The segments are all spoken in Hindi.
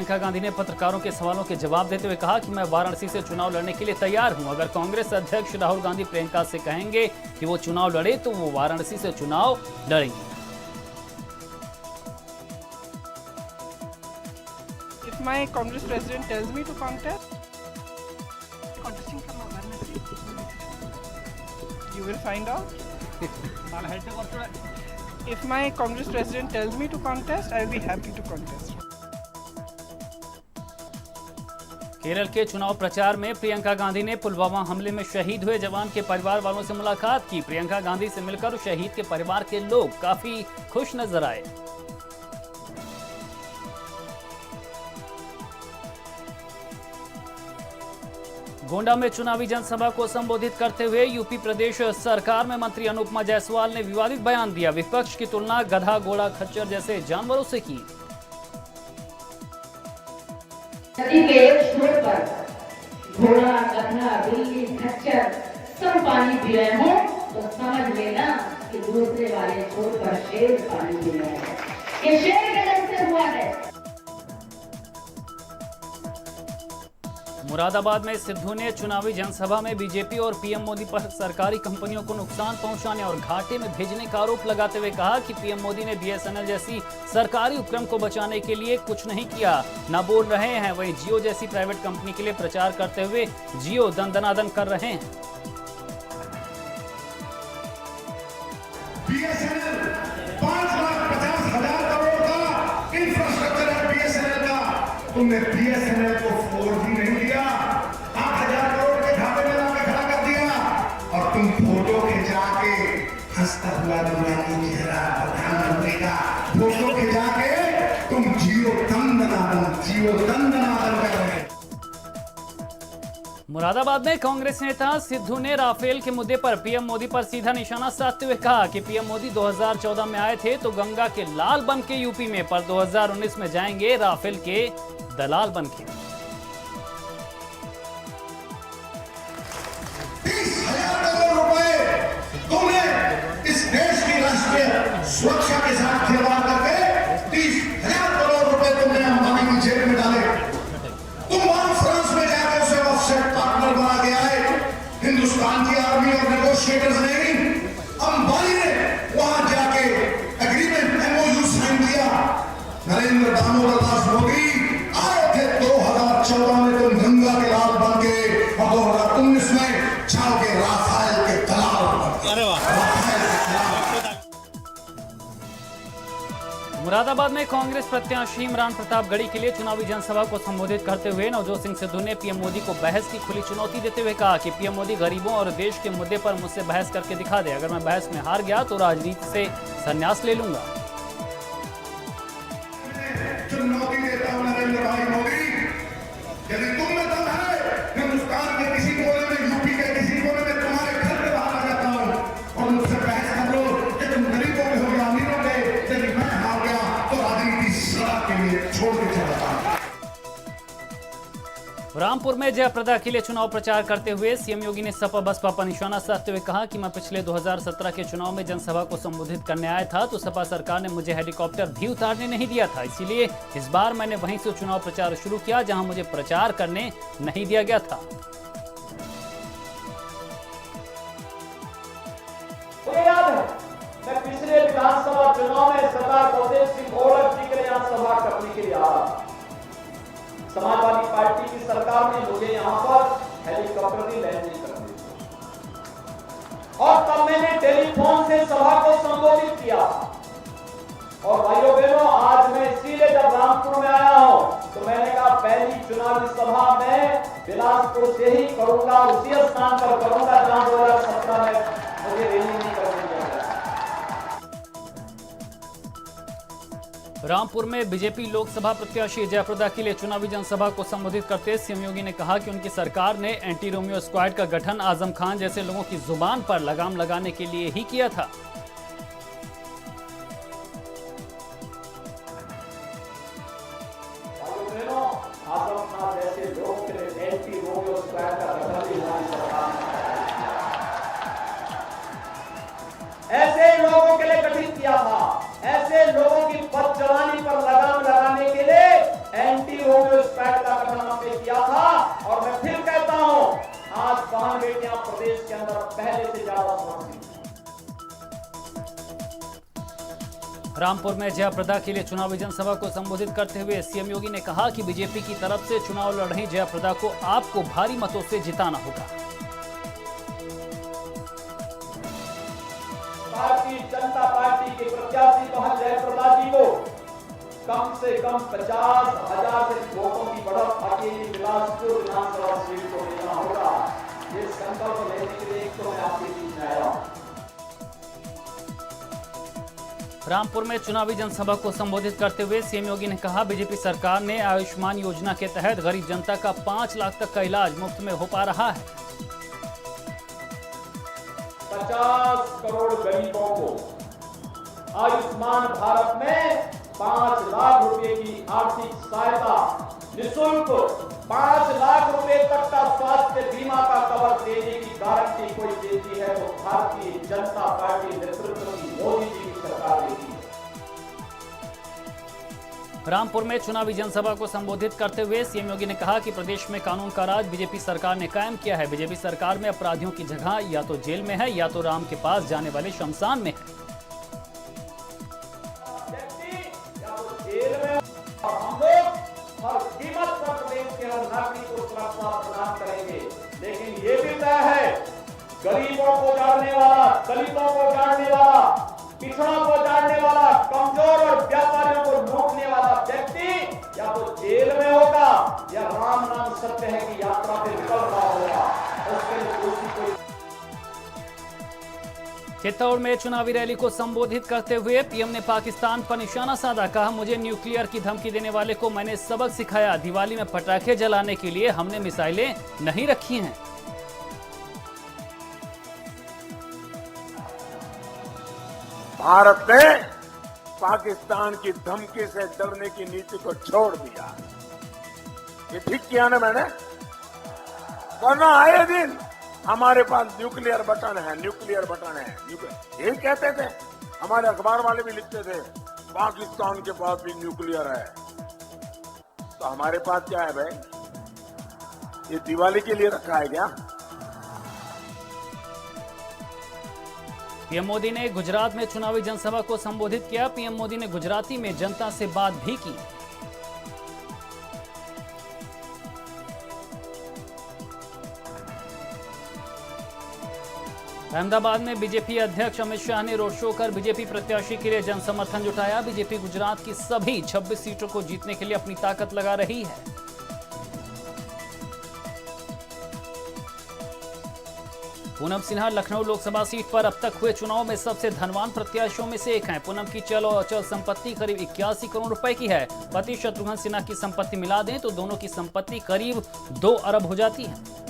प्रियंका गांधी ने पत्रकारों के सवालों के जवाब देते हुए कहा कि मैं वाराणसी से चुनाव लड़ने के लिए तैयार हूं। अगर कांग्रेस अध्यक्ष राहुल गांधी प्रियंका से कहेंगे कि वो चुनाव लड़े तो वो वाराणसी से चुनाव लड़ेंगे। If my Congress president tells me to contest, contesting from Varanasi, you will find out. If my Congress president tells me to contest, I will be happy to contest. Kerala के चुनाव प्रचार में प्रियंका गांधी ने पुलवामा हमले में शहीद हुए जवान के परिवार वालों से मुलाकात की। प्रियंका गांधी से मिलकर शहीद के परिवार के लोग काफी खुश नजर आए। गोंडा में चुनावी जनसभा को संबोधित करते हुए यूपी प्रदेश सरकार में मंत्री अनुपमा जायसवाल ने विवादित बयान दिया। विपक्ष की तुलना गधा, घोड़ा, खच्चर जैसे जानवरों से की। नदी के एक छोर पर घोड़ा, गधा, बिल्ली, खच्चर सब पानी पी रहे हो तो समझ लेना कि दूसरे वाले छोर पर शेर पानी पी रहे हैं। ये शेर के दम से हुआ है। मुरादाबाद में सिद्धू ने चुनावी जनसभा में बीजेपी और पीएम मोदी पर सरकारी कंपनियों को नुकसान पहुंचाने और घाटे में भेजने का आरोप लगाते हुए कहा कि पीएम मोदी ने बीएसएनएल जैसी सरकारी उपक्रम को बचाने के लिए कुछ नहीं किया, न बोल रहे हैं। वहीं जियो जैसी प्राइवेट कंपनी के लिए प्रचार करते हुए जियो दन कर रहे हैं। बीएसएनएल 5,50,000 करोड़ का इंफ्रास्ट्रक्चर है बीएसएनएल का, तुमने बीएसएनएल को 4G नहीं दिया, 8,000 करोड़ के घाटे में लाके खड़ा कर दिया और तुम फोटो खिंचा के हंसता हुआ दुलानी चेहरा प्रधानमंत्री का फोटो खिंचा के तुम जियो दंदनादन कर रहे। मुरादाबाद में कांग्रेस नेता सिद्धू ने राफेल के मुद्दे पर पीएम मोदी पर सीधा निशाना साधते हुए कहा कि पीएम मोदी 2014 में आए थे तो गंगा के लाल बन के यूपी में, पर 2019 में जाएंगे राफेल के दलाल बन के। 30,000 करोड़ रुपए तुमने इस देश की राष्ट्रीय सुरक्षा के साथ खिलवाड़ करके 30,000 करोड़ रुपए तुमने अंबानी की जेब में डाले। तुम वहां फ्रांस में जाकर उसे ऑफसेट पार्टनर बना के आए। हिंदुस्तान की आर्मी और नेगोशिएटर्स नहीं, अंबानी ने वहां जाके एग्रीमेंट एमओयू साइन किया। नरेंद्र दामोदर दास मोदी आए थे 2014 में तुम गंगा के लाल बन के और 2019 में छाव के राफेल के दलाल बन के। मुरादाबाद में कांग्रेस प्रत्याशी इमरान प्रताप गढ़ी के लिए चुनावी जनसभा को संबोधित करते हुए नवजोत सिंह सिद्धू ने पीएम मोदी को बहस की खुली चुनौती देते हुए कहा कि पीएम मोदी गरीबों और देश के मुद्दे पर मुझसे बहस करके दिखा दे। अगर मैं बहस में हार गया तो राजनीति से संन्यास ले लूंगा। चुनौती देता हूं नरेंद्र भाई मोदी, यदि तुम में दम है, हिंदुस्तान के किसी कोने में, यूपी के किसी कोने में तुम्हारे घर में बाहर आ जाता हूं और मुझसे बहस कर लो कि तुम गरीबों के हो या अमीरों के। यदि मैं हार गया तो राजनीति सदा के लिए छोड़ के चला जाऊंगा। रामपुर में जयप्रदा के लिए चुनाव प्रचार करते हुए सीएम योगी ने सपा बसपा पर निशाना साधते हुए कहा कि मैं पिछले 2017 के चुनाव में जनसभा को संबोधित करने आया था तो सपा सरकार ने मुझे हेलीकॉप्टर भी उतारने नहीं दिया था, इसीलिए इस बार मैंने वहीं से चुनाव प्रचार शुरू किया जहां मुझे प्रचार करने नहीं दिया गया था। याद है मैं पिछले विधानसभा चुनाव में सरदार बलदेव सिंह औलख जी के यहाँ सभा करने के लिए आया। समाजवादी पार्टी की सरकार ने मुझे यहाँ पर हेलीकॉप्टर की लैंडिंग कर दी और तब मैंने टेलीफोन से सभा को संबोधित किया। और भाइयों बहनों, आज मैं इसीलिए जब रामपुर में आया हूं तो मैंने कहा पहली चुनावी सभा में बिलासपुर से ही करूंगा, उसी स्थान पर करूंगा जहां 2017 में मुझे रैली नहीं करनी है। रामपुर में बीजेपी लोकसभा प्रत्याशी जयप्रदा के लिए चुनावी जनसभा को संबोधित करते सीएम योगी ने कहा कि उनकी सरकार ने एंटी रोमियो स्क्वाड का गठन आजम खान जैसे लोगों की जुबान पर लगाम लगाने के लिए ही किया था। आजम खान जैसे लोगों के लिए एंटी रोमियो स्क्वाड का गठन भी हमारी सरकार ने ऐसे लोगों के लिए गठित किया था। ऐसे लोगों की बदजवानी पर लगाम लगाने के लिए एंटी रोमियो पहले से ज्यादा सुरक्षित है। रामपुर में जयाप्रदा के लिए चुनावी जनसभा को संबोधित करते हुए सीएम योगी ने कहा कि बीजेपी की तरफ से चुनाव लड़ रही जयाप्रदा को आपको भारी मतों से जिताना होगा। भारतीय जनता पार्टी के प्रत्याशी बहन जयाप्रदा जी को कम से कम 50,000 से वोटों की बढ़त अकेली बिलासपुर विधानसभा सीट को लेना होगा। ये संकल्प लेने के लिए तो मैं आपके बीच में आया हूं। रामपुर में चुनावी जनसभा को संबोधित करते हुए सीएम योगी ने कहा, बीजेपी सरकार ने आयुष्मान योजना के तहत गरीब जनता का 5 लाख तक का इलाज मुफ्त में हो पा रहा है। 50 करोड़ गरीबों को आयुष्मान भारत में 5 लाख रुपए की आर्थिक सहायता, निःशुल्क 5 लाख रुपए तक का स्वास्थ्य बीमा का कवर देने की गारंटी कोई देती है तो भारतीय जनता पार्टी नेतृत्व की मोदी जी की सरकार देती है। रामपुर में चुनावी जनसभा को संबोधित करते हुए सीएम योगी ने कहा कि प्रदेश में कानून का राज बीजेपी सरकार ने कायम किया है। बीजेपी सरकार में अपराधियों की जगह या तो जेल में है या तो राम के पास जाने वाले शमशान में है। हम लोग हर कीमत पर प्रदेश के हर नागरिक को सुरक्षा प्रदान करेंगे, लेकिन ये भी तय है गरीबों को जानने वाला, दलितों को जानने वाला, पिछड़ों को जानने वाला, कमजोर और व्यापारियों को लूटने वाला व्यक्ति या तो जेल में होगा या राम नाम सत्य है की यात्रा पे निकल रहा होगा। उसके लिए दोषी कोई। चित्तौड़ में चुनावी रैली को संबोधित करते हुए पीएम ने पाकिस्तान पर निशाना साधा। कहा, मुझे न्यूक्लियर की धमकी देने वाले को मैंने सबक सिखाया। दिवाली में पटाखे जलाने के लिए हमने मिसाइलें नहीं रखी हैं। भारत ने पाकिस्तान की धमकी से डरने की नीति को छोड़ दिया। ये ठीक किया ना मैंने, वरना आए दिन हमारे पास न्यूक्लियर बटन है, न्यूक्लियर बटन है, यही कहते थे। हमारे अखबार वाले भी लिखते थे पाकिस्तान के पास भी न्यूक्लियर है। तो हमारे पास क्या है भाई? ये दिवाली के लिए रखा है क्या? पीएम मोदी ने गुजरात में चुनावी जनसभा को संबोधित किया। पीएम मोदी ने गुजराती में जनता से बात भी की। अहमदाबाद में बीजेपी अध्यक्ष अमित शाह ने रोड शो कर बीजेपी प्रत्याशी के लिए जनसमर्थन जुटाया। बीजेपी गुजरात की सभी 26 सीटों को जीतने के लिए अपनी ताकत लगा रही है। पूनम सिन्हा लखनऊ लोकसभा सीट पर अब तक हुए चुनाव में सबसे धनवान प्रत्याशियों में से एक हैं। पूनम की चल और अचल संपत्ति करीब 81 करोड़ रुपए की है। पति शत्रुघ्न सिन्हा की संपत्ति मिला दें तो दोनों की संपत्ति करीब 2 अरब हो जाती है।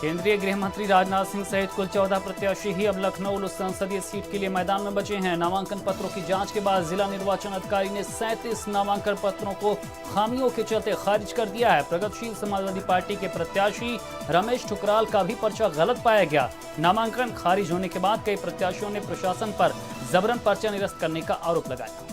केंद्रीय गृह मंत्री राजनाथ सिंह सहित कुल 14 प्रत्याशी ही अब लखनऊ संसदीय सीट के लिए मैदान में बचे हैं। नामांकन पत्रों की जांच के बाद जिला निर्वाचन अधिकारी ने 37 नामांकन पत्रों को खामियों के चलते खारिज कर दिया है। प्रगतिशील समाजवादी पार्टी के प्रत्याशी रमेश ठुकराल का भी पर्चा गलत पाया गया। नामांकन खारिज होने के बाद कई प्रत्याशियों ने प्रशासन पर जबरन पर्चा निरस्त करने का आरोप लगाया।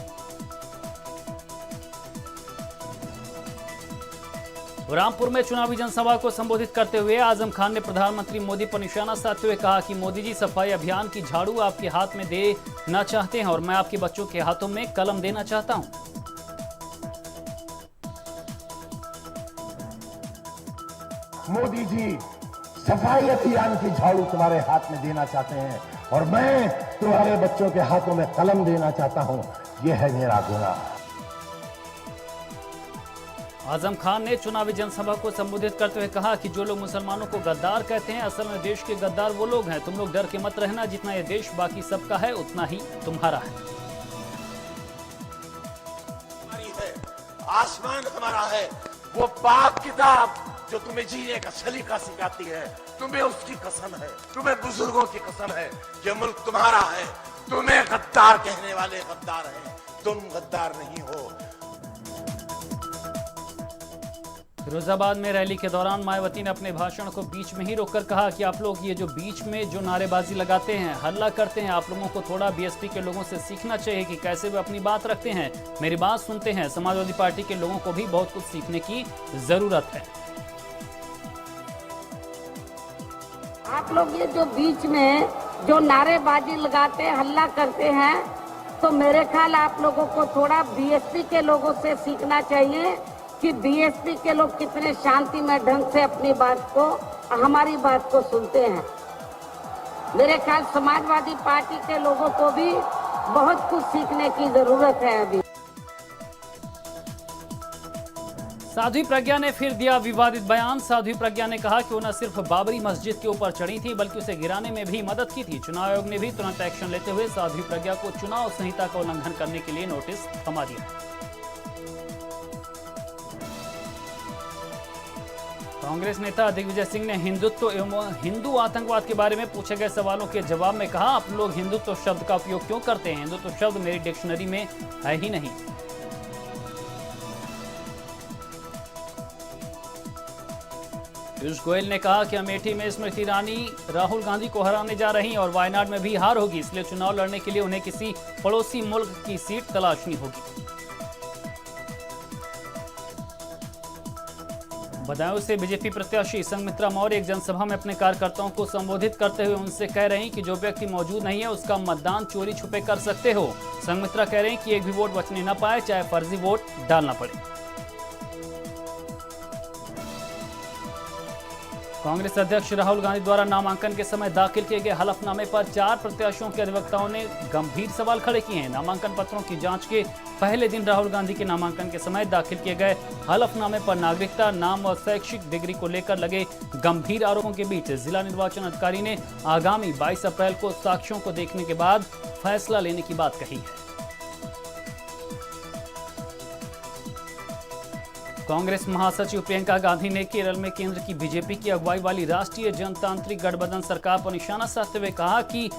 रामपुर में चुनावी जनसभा को संबोधित करते हुए आजम खान ने प्रधानमंत्री मोदी पर निशाना साधते हुए कहा कि मोदी जी सफाई अभियान की झाड़ू आपके हाथ में देना चाहते हैं और मैं आपके बच्चों के हाथों में कलम देना चाहता हूं। मोदी जी सफाई अभियान की झाड़ू तुम्हारे हाथ में देना चाहते हैं और मैं तुम्हारे बच्चों के हाथों में कलम देना चाहता हूं। यह है मेरा गुनाह। आजम खान ने चुनावी जनसभा को संबोधित करते हुए कहा कि जो लोग मुसलमानों को गद्दार कहते हैं, असल में देश के गद्दार वो लोग हैं। तुम लोग डर के मत रहना, जितना ये देश बाकी सबका है उतना ही तुम्हारा है। आसमान हमारा है, वो पाक किताब जो तुम्हें जीने का सलीका सिखाती है, तुम्हें उसकी कसम है, तुम्हें बुजुर्गों की कसम है। ये मुल्क तुम्हारा है। तुम्हें गद्दार कहने वाले गद्दार हैं, तुम गद्दार नहीं हो। फिरोजाबाद में रैली के दौरान मायावती ने अपने भाषण को बीच में ही रोककर कहा कि आप लोग ये जो बीच में जो नारेबाजी लगाते हैं, हल्ला करते हैं, आप लोगों को थोड़ा बीएसपी के लोगों से सीखना चाहिए कि कैसे वे अपनी बात रखते हैं, मेरी बात सुनते हैं। समाजवादी पार्टी के लोगों को भी बहुत कुछ सीखने की जरूरत है। आप लोग ये जो बीच में जो नारेबाजी लगाते हैं, हल्ला करते हैं, तो मेरे ख्याल आप लोगों को थोड़ा बीएसपी के लोगों से सीखना चाहिए कि बीएसपी के लोग कितने शांतिमय ढंग से अपनी बात को, हमारी बात को सुनते हैं। मेरे ख्याल समाजवादी पार्टी के लोगों को भी बहुत कुछ सीखने की जरूरत है अभी। साध्वी प्रज्ञा ने फिर दिया विवादित बयान। साध्वी प्रज्ञा ने कहा कि वो न सिर्फ बाबरी मस्जिद के ऊपर चढ़ी थी बल्कि उसे गिराने में भी मदद की थी। चुनाव आयोग ने भी तुरंत एक्शन लेते हुए साध्वी प्रज्ञा को चुनाव संहिता का उल्लंघन करने के लिए नोटिस थमा दिया। कांग्रेस नेता दिग्विजय सिंह ने हिंदुत्व एवं हिंदू आतंकवाद के बारे में पूछे गए सवालों के जवाब में कहा, आप लोग हिंदुत्व शब्द का उपयोग क्यों करते हैं? हिंदुत्व शब्द मेरी डिक्शनरी में है ही नहीं। पीयूष गोयल ने कहा कि अमेठी में स्मृति ईरानी राहुल गांधी को हराने जा रही और वायनाड में भी हार होगी, इसलिए चुनाव लड़ने के लिए उन्हें किसी पड़ोसी मुल्क की सीट तलाशनी होगी। बदायूं से बीजेपी प्रत्याशी संघमित्रा मौर्य एक जनसभा में अपने कार्यकर्ताओं को संबोधित करते हुए उनसे कह रहे हैं कि जो व्यक्ति मौजूद नहीं है उसका मतदान चोरी छुपे कर सकते हो। संघमित्रा कह रहे हैं कि एक भी वोट बचने न पाए, चाहे फर्जी वोट डालना पड़े। कांग्रेस अध्यक्ष राहुल गांधी द्वारा नामांकन के समय दाखिल किए गए हलफनामे पर 4 प्रत्याशियों के अधिवक्ताओं ने गंभीर सवाल खड़े किए हैं। नामांकन पत्रों की जांच के पहले दिन राहुल गांधी के नामांकन के समय दाखिल किए गए हलफनामे पर नागरिकता, नाम और शैक्षिक डिग्री को लेकर लगे गंभीर आरोपों के बीच जिला निर्वाचन अधिकारी ने आगामी 22 अप्रैल को साक्ष्यों को देखने के बाद फैसला लेने की बात कही है। कांग्रेस महासचिव प्रियंका गांधी ने केरल में केंद्र की बीजेपी की अगुवाई वाली राष्ट्रीय जनतांत्रिक गठबंधन सरकार पर निशाना साधते हुए कहा कि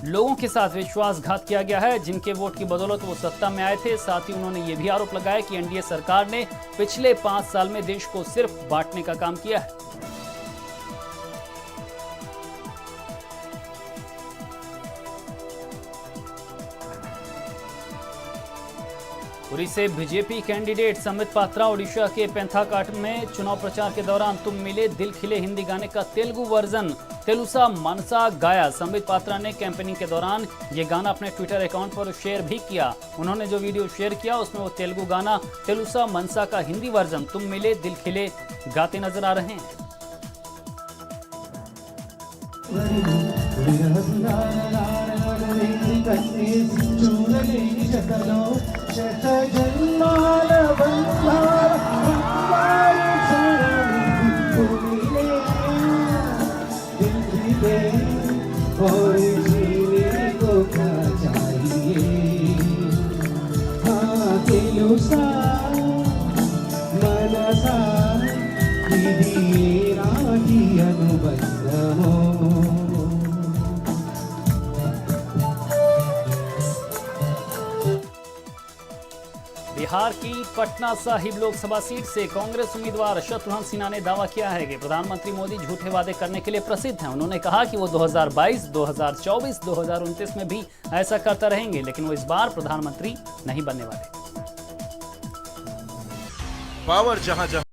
लोगों के साथ विश्वासघात किया गया है, जिनके वोट की बदौलत वो सत्ता में आए थे। साथ ही उन्होंने ये भी आरोप लगाया कि एनडीए सरकार ने पिछले 5 साल में देश को सिर्फ बांटने का काम किया है। पुरी से बीजेपी कैंडिडेट संबित पात्रा ओडिशा के पेंथाकाट में चुनाव प्रचार के दौरान तुम मिले दिल खिले हिंदी गाने का तेलुगु वर्जन तेलुसा मनसा गाया। संबित पात्रा ने कैंपेनिंग के दौरान ये गाना अपने ट्विटर अकाउंट पर शेयर भी किया। उन्होंने जो वीडियो शेयर किया उसमें वो तेलुगु गाना तेलुसा मनसा का हिंदी वर्जन तुम मिले दिल खिले गाते नजर आ रहे हैं। और जीने को क्या चाहिए, हाँ तेलुसा मनसा दिए राही अनुबंध हो। बिहार की पटना साहिब लोकसभा सीट से कांग्रेस उम्मीदवार शत्रुघ्न सिन्हा ने दावा किया है कि प्रधानमंत्री मोदी झूठे वादे करने के लिए प्रसिद्ध हैं। उन्होंने कहा कि वो 2022, 2024, 2029 में भी ऐसा करता रहेंगे, लेकिन वो इस बार प्रधानमंत्री नहीं बनने वाले। पावर जहां जहां